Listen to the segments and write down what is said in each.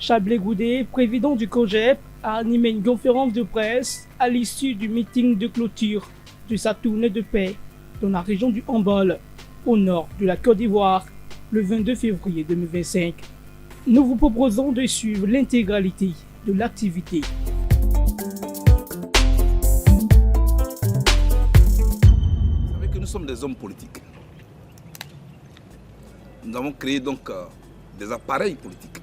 Chablé Goudé, président du COGEP, a animé une conférence de presse à l'issue du meeting de clôture de sa tournée de paix dans la région du Hambol, au nord de la Côte d'Ivoire, le 22 février 2025. Nous vous proposons de suivre l'intégralité de l'activité. Vous savez que nous sommes des hommes politiques. Nous avons créé donc des appareils politiques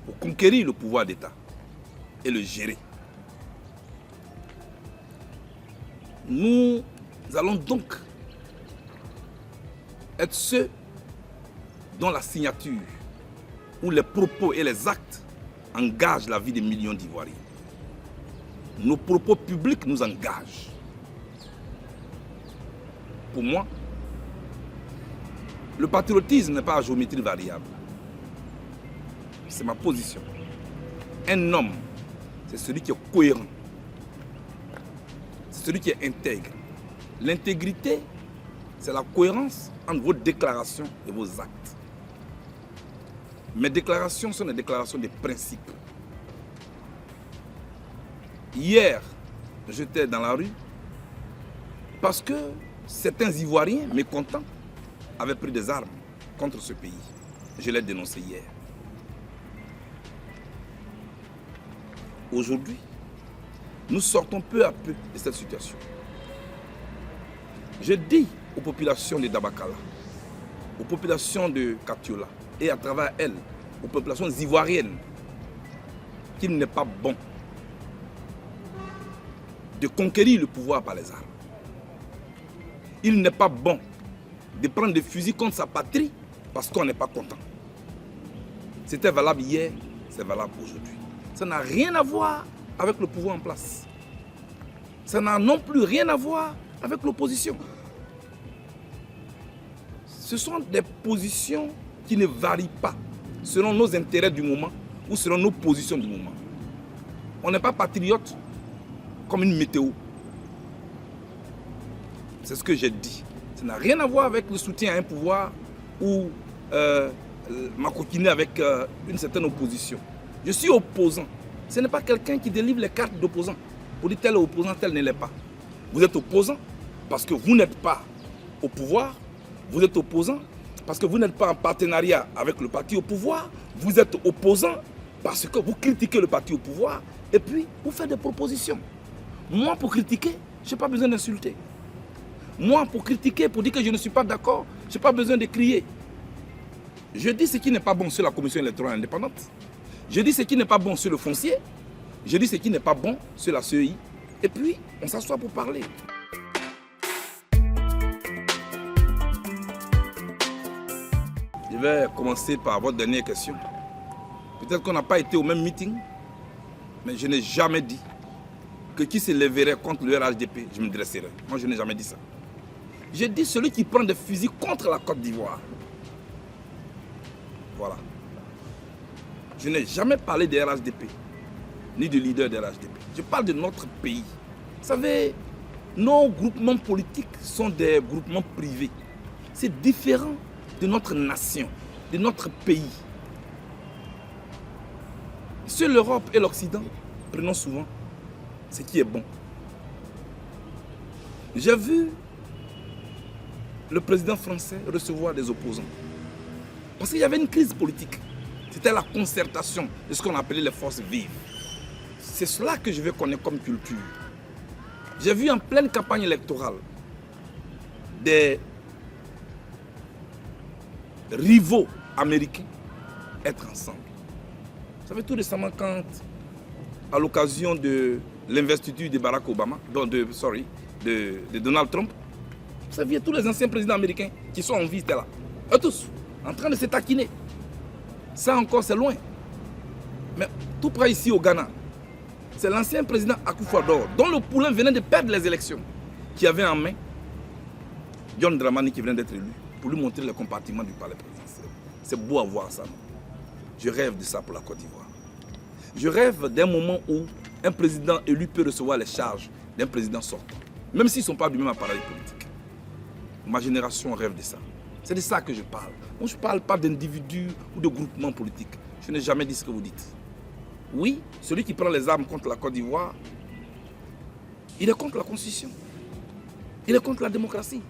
pour conquérir le pouvoir d'État et le gérer. Nous allons donc être ceux dont la signature ou les propos et les actes engagent la vie des millions d'Ivoiriens. Nos propos publics nous engagent. Pour moi, le patriotisme n'est pas à géométrie variable. C'est ma position. Un homme, c'est celui qui est cohérent. C'est celui qui est intègre. L'intégrité, c'est la cohérence entre vos déclarations et vos actes. Mes déclarations sont des déclarations de principe. Hier, j'étais dans la rue parce que certains Ivoiriens mécontents avaient pris des armes contre ce pays. Je l'ai dénoncé hier. Aujourd'hui, nous sortons peu à peu de cette situation. Je dis aux populations de Dabakala, aux populations de Katiola et à travers elles, aux populations ivoiriennes, qu'il n'est pas bon de conquérir le pouvoir par les armes. Il n'est pas bon de prendre des fusils contre sa patrie parce qu'on n'est pas content. C'était valable hier, c'est valable aujourd'hui. Ça n'a rien à voir avec le pouvoir en place. Ça n'a non plus rien à voir avec l'opposition. Ce sont des positions qui ne varient pas selon nos intérêts du moment ou selon nos positions du moment. On n'est pas patriote comme une météo. C'est ce que j'ai dit. Ça n'a rien à voir avec le soutien à un pouvoir ou m'acoquiner avec une certaine opposition. Je suis opposant. Ce n'est pas quelqu'un qui délivre les cartes d'opposant pour dire tel est opposant, tel ne l'est pas. Vous êtes opposant parce que vous n'êtes pas au pouvoir. Vous êtes opposant parce que vous n'êtes pas en partenariat avec le parti au pouvoir. Vous êtes opposant parce que vous critiquez le parti au pouvoir et puis vous faites des propositions. Moi, pour critiquer, je n'ai pas besoin d'insulter. Moi, pour critiquer, pour dire que je ne suis pas d'accord, je n'ai pas besoin de crier. Je dis ce qui n'est pas bon sur la commission électorale indépendante. Je dis ce qui n'est pas bon sur le foncier. Je dis ce qui n'est pas bon sur la CEI. Et puis, on s'assoit pour parler. Je vais commencer par votre dernière question. Peut-être qu'on n'a pas été au même meeting, mais je n'ai jamais dit que qui se lèverait contre le RHDP, je me dresserai. Moi, je n'ai jamais dit ça. J'ai dit celui qui prend des fusils contre la Côte d'Ivoire. Voilà. Je n'ai jamais parlé de RHDP, ni de leader de RHDP. Je parle de notre pays. Vous savez, nos groupements politiques sont des groupements privés. C'est différent de notre nation, de notre pays. Sur l'Europe et l'Occident, prenons souvent ce qui est bon. J'ai vu le président français recevoir des opposants. Parce qu'il y avait une crise politique. C'était la concertation de ce qu'on appelait les forces vives. C'est cela que je veux connaître comme culture. J'ai vu en pleine campagne électorale des rivaux américains être ensemble. Vous savez, tout récemment, quand, à l'occasion de l'investiture de Barack Obama, de Donald Trump, vous savez, tous les anciens présidents américains qui sont en vie étaient là. Eux tous, en train de se taquiner. Ça encore, c'est loin. Mais tout près ici au Ghana, c'est l'ancien président Akufo-Addo, dont le poulain venait de perdre les élections, qui avait en main John Dramani qui venait d'être élu, pour lui montrer le compartiment du palais présidentiel. C'est beau à voir ça, non? Je rêve de ça pour la Côte d'Ivoire. Je rêve d'un moment où un président élu peut recevoir les charges d'un président sortant, même s'ils ne sont pas du même appareil politique. Ma génération rêve de ça. C'est de ça que je parle. Moi, je ne parle pas d'individus ou de groupements politiques. Je n'ai jamais dit ce que vous dites. Oui, celui qui prend les armes contre la Côte d'Ivoire, il est contre la Constitution. Il est contre la démocratie.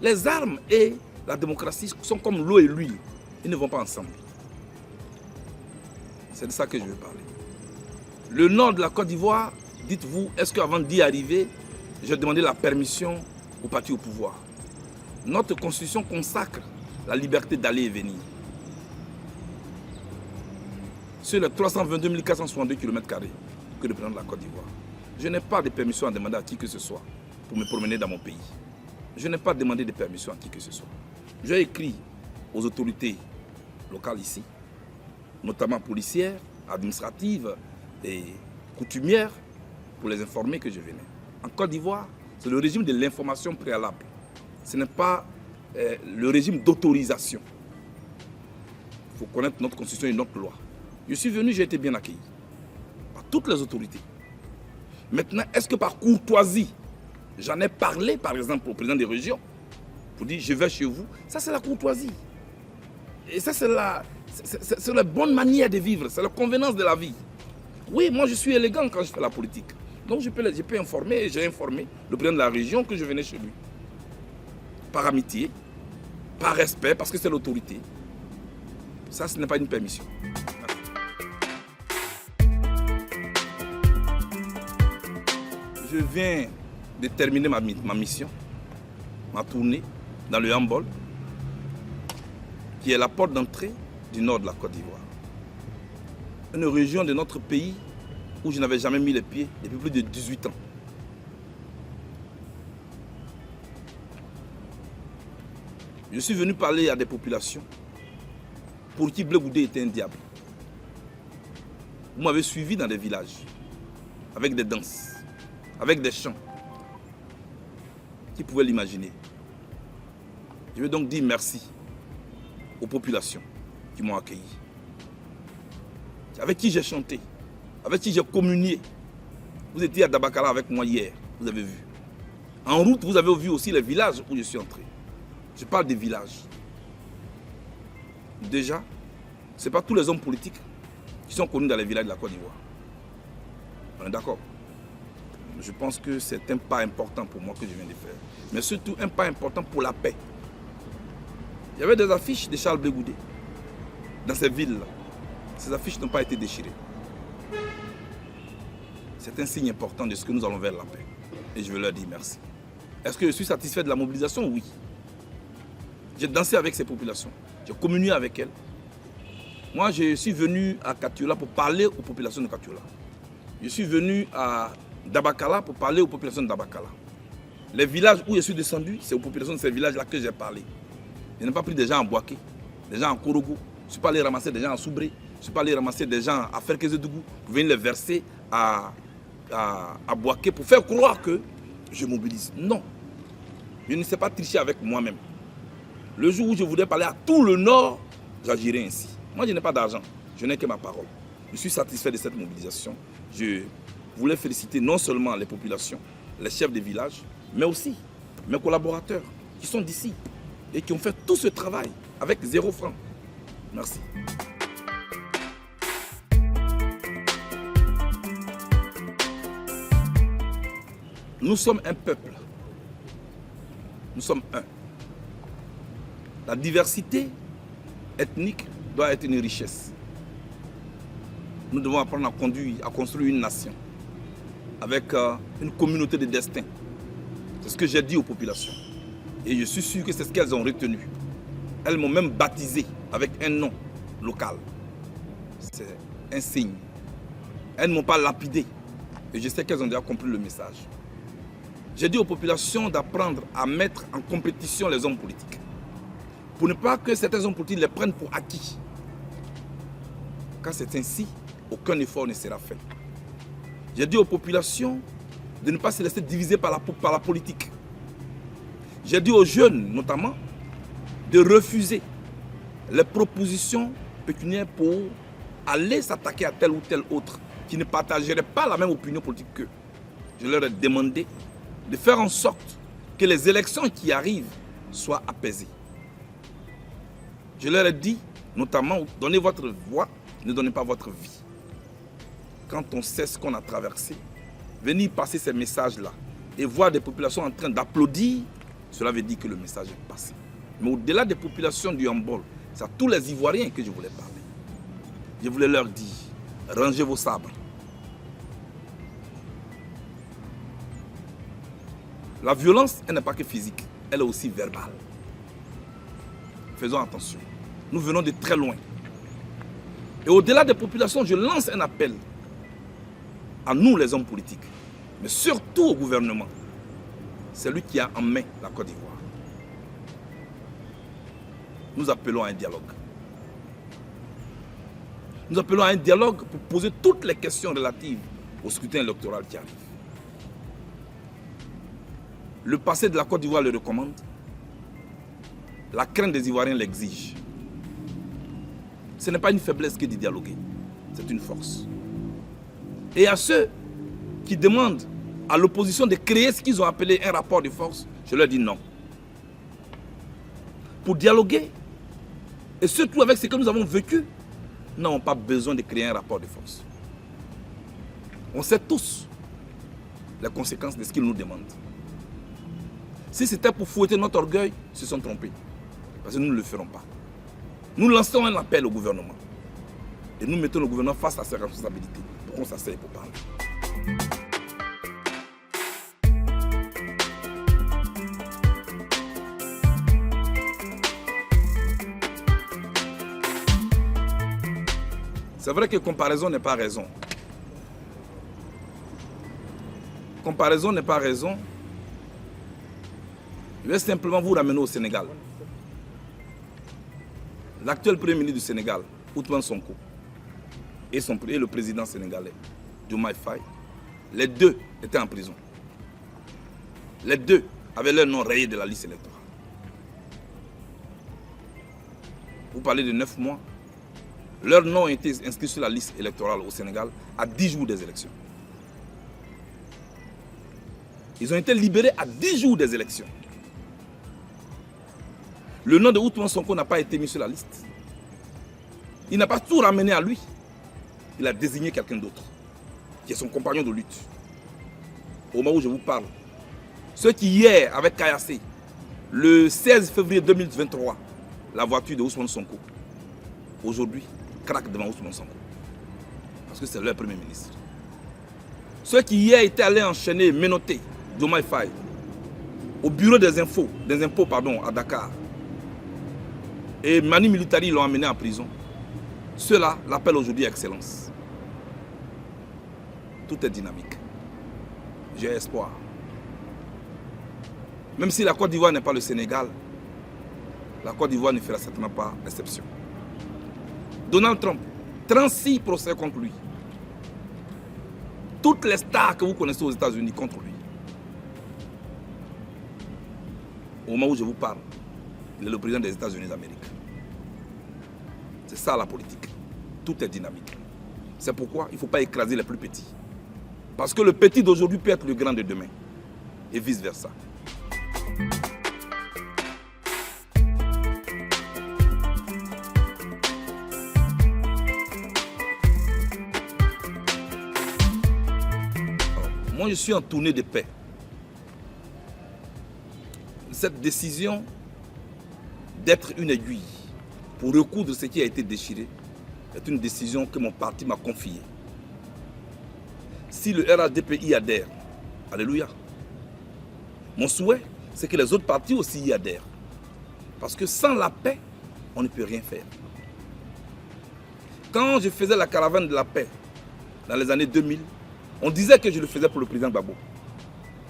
Les armes et la démocratie sont comme l'eau et l'huile. Ils ne vont pas ensemble. C'est de ça que je veux parler. Le nord de la Côte d'Ivoire, dites-vous, est-ce qu'avant d'y arriver, j'ai demandé la permission au parti au pouvoir? Notre constitution consacre la liberté d'aller et venir. Sur les 322 462 km² que représente la Côte d'Ivoire, je n'ai pas de permission à demander à qui que ce soit pour me promener dans mon pays. Je n'ai pas demandé de permission à qui que ce soit. J'ai écrit aux autorités locales ici, notamment policières, administratives et coutumières, pour les informer que je venais. En Côte d'Ivoire, c'est le régime de l'information préalable. Ce n'est pas le régime d'autorisation. Il faut connaître notre constitution et notre loi. Je suis venu, j'ai été bien accueilli par toutes les autorités. Maintenant, est-ce que par courtoisie, j'en ai parlé par exemple au président des régions pour dire je vais chez vous? Ça c'est la courtoisie. Et ça c'est la bonne manière de vivre, c'est la convenance de la vie. Oui, moi je suis élégant quand je fais la politique. Donc je peux informer, et j'ai informé le président de la région que je venais chez lui. Par amitié, par respect, parce que c'est l'autorité. Ça, ce n'est pas une permission. Je viens de terminer ma mission, ma tournée dans le handball, qui est la porte d'entrée du nord de la Côte d'Ivoire. Une région de notre pays où je n'avais jamais mis les pieds depuis plus de 18 ans. Je suis venu parler à des populations pour qui Blé Goudé était un diable. Vous m'avez suivi dans des villages, avec des danses, avec des chants. Qui pouvaient l'imaginer? Je veux donc dire merci aux populations qui m'ont accueilli, avec qui j'ai chanté, avec qui j'ai communié. Vous étiez à Dabakala avec moi hier, vous avez vu. En route, vous avez vu aussi les villages où je suis entré. Je parle des villages. Déjà, ce n'est pas tous les hommes politiques qui sont connus dans les villages de la Côte d'Ivoire. On est d'accord? Je pense que c'est un pas important pour moi que je viens de faire. Mais surtout un pas important pour la paix. Il y avait des affiches de Charles Blé Goudé dans ces villes-là. Ces affiches n'ont pas été déchirées. C'est un signe important de ce que nous allons vers la paix. Et je veux leur dire merci. Est-ce que je suis satisfait de la mobilisation? Oui. J'ai dansé avec ces populations. J'ai communié avec elles. Moi, je suis venu à Katiola pour parler aux populations de Katiola. Je suis venu à Dabakala pour parler aux populations de Dabakala. Les villages où je suis descendu, c'est aux populations de ces villages-là que j'ai parlé. Je n'ai pas pris des gens à Boaké, des gens à Korogo. Je ne suis pas allé ramasser des gens à Soubré. Je ne suis pas allé ramasser des gens à Ferkezedougou pour venir les verser à Boaké pour faire croire que je mobilise. Non. Je ne sais pas tricher avec moi-même. Le jour où je voudrais parler à tout le Nord, j'agirai ainsi. Moi, je n'ai pas d'argent. Je n'ai que ma parole. Je suis satisfait de cette mobilisation. Je voulais féliciter non seulement les populations, les chefs des villages, mais aussi mes collaborateurs qui sont d'ici et qui ont fait tout ce travail avec 0 franc. Merci. Nous sommes un peuple. Nous sommes un. La diversité ethnique doit être une richesse. Nous devons apprendre à construire une nation avec une communauté de destin. C'est ce que j'ai dit aux populations. Et je suis sûr que c'est ce qu'elles ont retenu. Elles m'ont même baptisé avec un nom local. C'est un signe. Elles ne m'ont pas lapidé. Et je sais qu'elles ont déjà compris le message. J'ai dit aux populations d'apprendre à mettre en compétition les hommes politiques. Pour ne pas que certains hommes politiques les prennent pour acquis. Quand c'est ainsi, aucun effort ne sera fait. J'ai dit aux populations de ne pas se laisser diviser par la politique. J'ai dit aux jeunes, notamment, de refuser les propositions pécuniaires pour aller s'attaquer à tel ou tel autre qui ne partagerait pas la même opinion politique qu'eux. Je leur ai demandé de faire en sorte que les élections qui arrivent soient apaisées. Je leur ai dit, notamment, donnez votre voix, ne donnez pas votre vie. Quand on sait ce qu'on a traversé, venir passer ces messages-là et voir des populations en train d'applaudir, cela veut dire que le message est passé. Mais au-delà des populations du handball, c'est à tous les Ivoiriens que je voulais parler. Je voulais leur dire, rangez vos sabres. La violence, elle n'est pas que physique, elle est aussi verbale. Faisons attention. Nous venons de très loin. Et au-delà des populations, je lance un appel à nous, les hommes politiques, mais surtout au gouvernement. C'est lui qui a en main la Côte d'Ivoire. Nous appelons à un dialogue. Nous appelons à un dialogue pour poser toutes les questions relatives au scrutin électoral qui arrive. Le passé de la Côte d'Ivoire le recommande. La crainte des Ivoiriens l'exige. Ce n'est pas une faiblesse que de dialoguer, c'est une force. Et à ceux qui demandent à l'opposition de créer ce qu'ils ont appelé un rapport de force, je leur dis non. Pour dialoguer, et surtout avec ce que nous avons vécu, nous n'avons pas besoin de créer un rapport de force. On sait tous les conséquences de ce qu'ils nous demandent. Si c'était pour fouetter notre orgueil, ils se sont trompés. Parce que nous ne le ferons pas. Nous lançons un appel au gouvernement. Et nous mettons le gouvernement face à ses responsabilités pour qu'on s'asseye pour parler. C'est vrai que comparaison n'est pas raison. Comparaison n'est pas raison. Je vais simplement vous ramener au Sénégal. L'actuel Premier ministre du Sénégal, Ousmane Sonko, et le président sénégalais, Diomaye Faye, les deux étaient en prison. Les deux avaient leur nom rayé de la liste électorale. Vous parlez de 9 mois. Leurs noms ont été inscrits sur la liste électorale au Sénégal à 10 jours des élections. Ils ont été libérés à 10 jours des élections. Le nom de Ousmane Sonko n'a pas été mis sur la liste. Il n'a pas tout ramené à lui. Il a désigné quelqu'un d'autre, qui est son compagnon de lutte. Au moment où je vous parle, ceux qui hier, avec Kayassé, le 16 février 2023, la voiture de Ousmane Sonko, aujourd'hui, craque devant Ousmane Sonko. Parce que c'est leur Premier ministre. Ceux qui hier étaient allés enchaîner, menotter Diomaye Faye au bureau des impôts à Dakar, et Mani Militari l'ont amené en prison. Ceux-là l'appellent aujourd'hui Excellence. Tout est dynamique. J'ai espoir. Même si la Côte d'Ivoire n'est pas le Sénégal, la Côte d'Ivoire ne fera certainement pas exception. Donald Trump, 36 procès contre lui. Toutes les stars que vous connaissez aux États-Unis contre lui. Au moment où je vous parle, il est le président des États-Unis d'Amérique. C'est ça la politique. Tout est dynamique. C'est pourquoi il ne faut pas écraser les plus petits. Parce que le petit d'aujourd'hui peut être le grand de demain. Et vice-versa. Moi, je suis en tournée de paix. Cette décision d'être une aiguille pour recoudre ce qui a été déchiré est une décision que mon parti m'a confiée. Si le RADP y adhère, alléluia. Mon souhait, c'est que les autres partis aussi y adhèrent. Parce que sans la paix, on ne peut rien faire. Quand je faisais la caravane de la paix, dans les années 2000, on disait que je le faisais pour le président Gbagbo.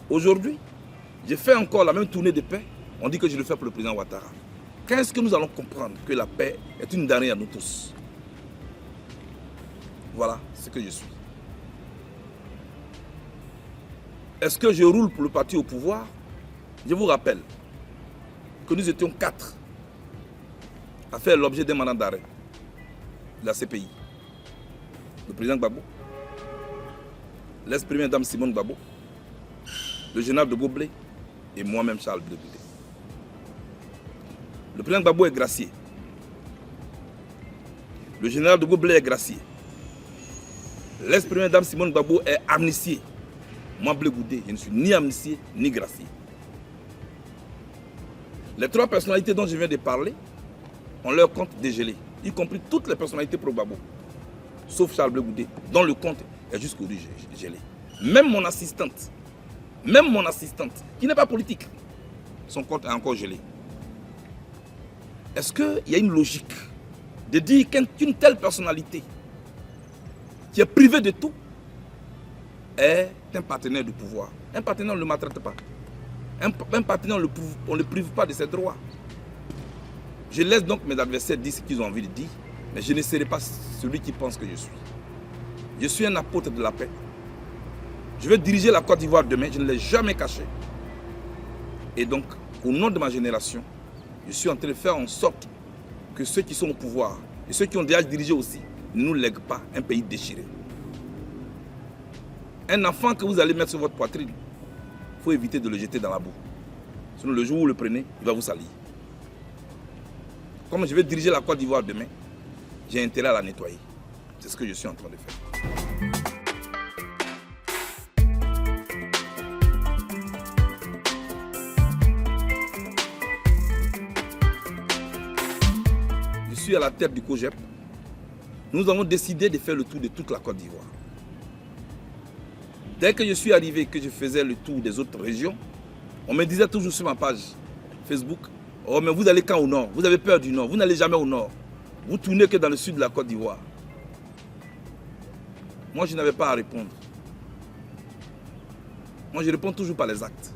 Aujourd'hui, je fais encore la même tournée de paix, on dit que je le fais pour le président Ouattara. Quand est-ce que nous allons comprendre que la paix est une denrée à nous tous? Voilà ce que je suis. Est-ce que je roule pour le parti au pouvoir? Je vous rappelle que nous étions 4 à faire l'objet d'un mandat d'arrêt de la CPI. Le président Gbagbo, l'ex-première dame Simone Gbagbo, le général de Gaublé et moi-même Charles Blé. Le président Gbagbo est gracié. Le général de Gaulle est gracié. L'ex-première dame Simone Gbagbo est amnistiée. Moi, Blé Goudé, je ne suis ni amnistié ni gracié. Les 3 personnalités dont je viens de parler ont leur compte dégelé, y compris toutes les personnalités pro-Gbagbo, sauf Charles Blé Goudé, dont le compte est jusqu'au-dessus gelé. Même mon assistante, qui n'est pas politique, son compte est encore gelé. Est-ce qu'il y a une logique de dire qu'une telle personnalité qui est privée de tout est un partenaire du pouvoir? Un partenaire, on ne le maltraite pas. Un partenaire, on ne le prive pas de ses droits. Je laisse donc mes adversaires dire ce qu'ils ont envie de dire, mais je ne serai pas celui qui pense que je suis. Je suis un apôtre de la paix. Je vais diriger la Côte d'Ivoire demain, je ne l'ai jamais caché. Et donc, au nom de ma génération, je suis en train de faire en sorte que ceux qui sont au pouvoir et ceux qui ont déjà dirigé aussi ne nous lèguent pas un pays déchiré. Un enfant que vous allez mettre sur votre poitrine, il faut éviter de le jeter dans la boue. Sinon, le jour où vous le prenez, il va vous salir. Comme je vais diriger la Côte d'Ivoire demain, j'ai intérêt à la nettoyer. C'est ce que je suis en train de faire. Je suis à la tête du COJEP. Nous avons décidé de faire le tour de toute la Côte d'Ivoire. Dès que je suis arrivé et que je faisais le tour des autres régions, on me disait toujours sur ma page Facebook, « Oh, mais vous allez quand au nord? Vous avez peur du nord, vous n'allez jamais au nord. Vous tournez que dans le sud de la Côte d'Ivoire. » Moi, je n'avais pas à répondre. Moi, je réponds toujours par les actes.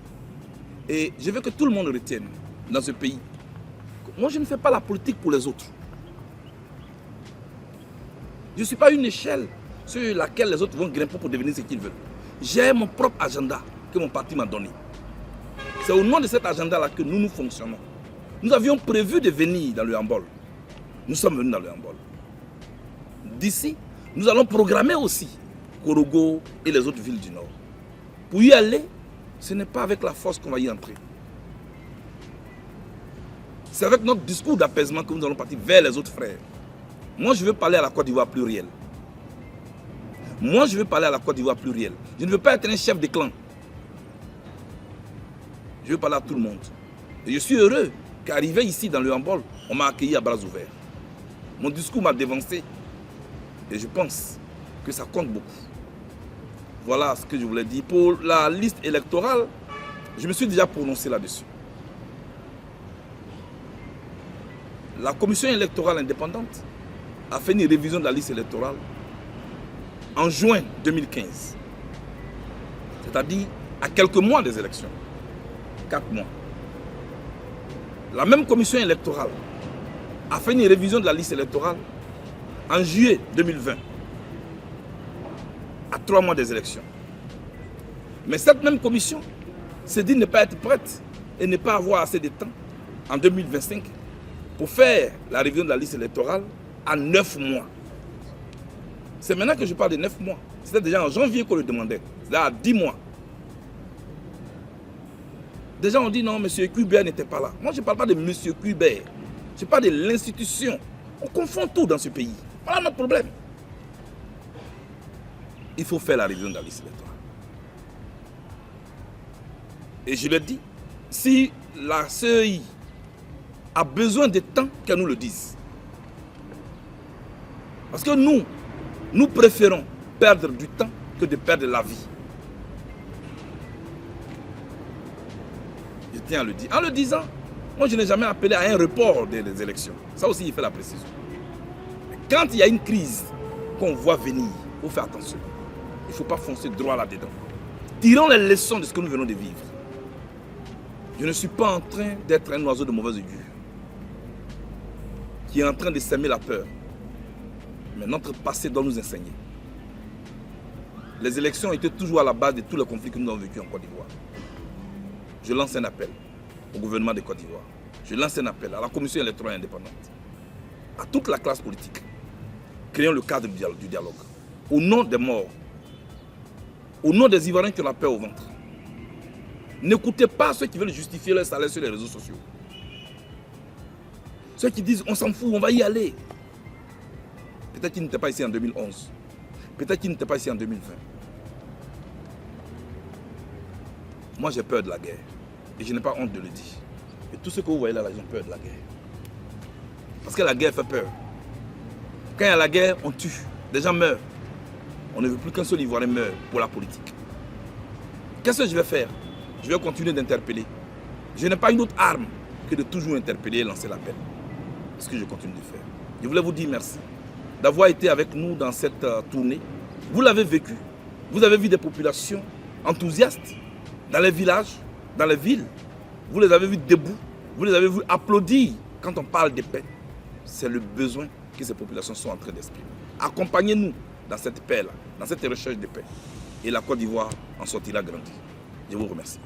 Et je veux que tout le monde retienne dans ce pays. Moi, je ne fais pas la politique pour les autres. Je ne suis pas une échelle sur laquelle les autres vont grimper pour devenir ce qu'ils veulent. J'ai mon propre agenda que mon parti m'a donné. C'est au nom de cet agenda-là que nous fonctionnons. Nous avions prévu de venir dans le handball. Nous sommes venus dans le handball. D'ici, nous allons programmer aussi Korogo et les autres villes du Nord. Pour y aller, ce n'est pas avec la force qu'on va y entrer. C'est avec notre discours d'apaisement que nous allons partir vers les autres frères. Moi, je veux parler à la Côte d'Ivoire plurielle. Moi, je veux parler à la Côte d'Ivoire plurielle. Je ne veux pas être un chef de clan. Je veux parler à tout le monde. Et je suis heureux qu'arrivé ici dans le handball, on m'a accueilli à bras ouverts. Mon discours m'a dévancé. Et je pense que ça compte beaucoup. Voilà ce que je voulais dire. Pour la liste électorale, je me suis déjà prononcé là-dessus. La commission électorale indépendante a fait une révision de la liste électorale en juin 2015. C'est-à-dire à quelques mois des élections. 4 mois. La même commission électorale a fait une révision de la liste électorale en juillet 2020. À 3 mois des élections. Mais cette même commission s'est dit ne pas être prête et ne pas avoir assez de temps en 2025 pour faire la révision de la liste électorale à 9 mois. C'est maintenant que je parle de 9 mois. C'était déjà en janvier qu'on le demandait. C'est à 10 mois. Des gens ont dit non, M. Cuibert n'était pas là. Moi, je ne parle pas de M. Cuibert. Je parle de l'institution. On confond tout dans ce pays. Voilà notre problème. Il faut faire la révision de la liste électorale. Et je le dis, si la CEI a besoin de temps, qu'elle nous le dise. Parce que nous préférons perdre du temps que de perdre la vie. Je tiens à le dire. En le disant, moi je n'ai jamais appelé à un report des élections. Ça aussi, il fait la précision. Mais quand il y a une crise qu'on voit venir, il faut faire attention. Il ne faut pas foncer droit là-dedans. Tirons les leçons de ce que nous venons de vivre. Je ne suis pas en train d'être un oiseau de mauvaise augure qui est en train de s'aimer la peur. Mais notre passé doit nous enseigner. Les élections étaient toujours à la base de tous les conflits que nous avons vécus en Côte d'Ivoire. Je lance un appel au gouvernement de Côte d'Ivoire. Je lance un appel à la commission électorale indépendante, à toute la classe politique. Créons le cadre du dialogue. Au nom des morts, au nom des Ivoiriens qui ont la peur au ventre. N'écoutez pas ceux qui veulent justifier leur salaire sur les réseaux sociaux. Ceux qui disent on s'en fout, on va y aller. Peut-être qu'il n'était pas ici en 2011. Peut-être qu'il n'était pas ici en 2020. Moi, j'ai peur de la guerre. Et je n'ai pas honte de le dire. Et tous ceux que vous voyez là, ils ont peur de la guerre. Parce que la guerre fait peur. Quand il y a la guerre, on tue. Des gens meurent. On ne veut plus qu'un seul Ivoirien meure pour la politique. Qu'est-ce que je vais faire? Je vais continuer d'interpeller. Je n'ai pas une autre arme que de toujours interpeller et lancer l'appel. C'est ce que je continue de faire. Je voulais vous dire merci d'avoir été avec nous dans cette tournée. Vous l'avez vécu. Vous avez vu des populations enthousiastes dans les villages, dans les villes. Vous les avez vus debout. Vous les avez vus applaudir quand on parle de paix. C'est le besoin que ces populations sont en train d'exprimer. Accompagnez-nous dans cette paix-là, dans cette recherche de paix. Et la Côte d'Ivoire en sortira grandie. Je vous remercie.